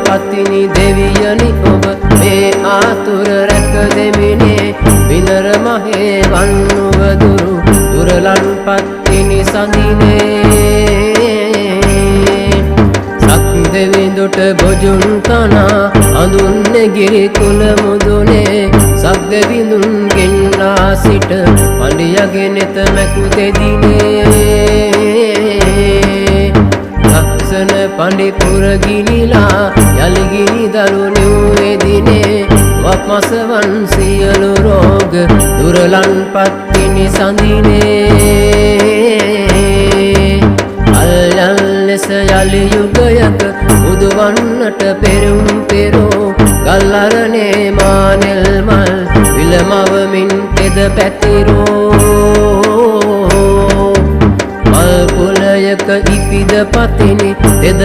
පතිනි දෙවියනි ඔබ මේ ආතුර රැක දෙමිනේ විනර මහේ වන්නුව දුරු දුරලන් පත්තිනි සඳිනේ සක්දෙවිඳුට බොජුන් තනා අඳුන්නේ ගිරි කුල මුදුනේ සක්දෙවිඳුන් ගෙන්නා සිට පඬියගේ නෙත මැකු දෙදිනේ ලක්ෂණ පඬිපුර ගිනිලා යලි ගිනි දරු නිව්වෙදිනේ වප්මසවන් සියලු රෝග දුරලන් පත්තිනි සඳිනේ අල්යල් ලෙස යලි යුගයක මුදුවන්නට පෙරුම් පෙරෝ ගල්අරණේ මානෙල් මල් විලමවමින් තෙද පැතිරෝ මල් කුලයක ඉපිද පතිනි තෙද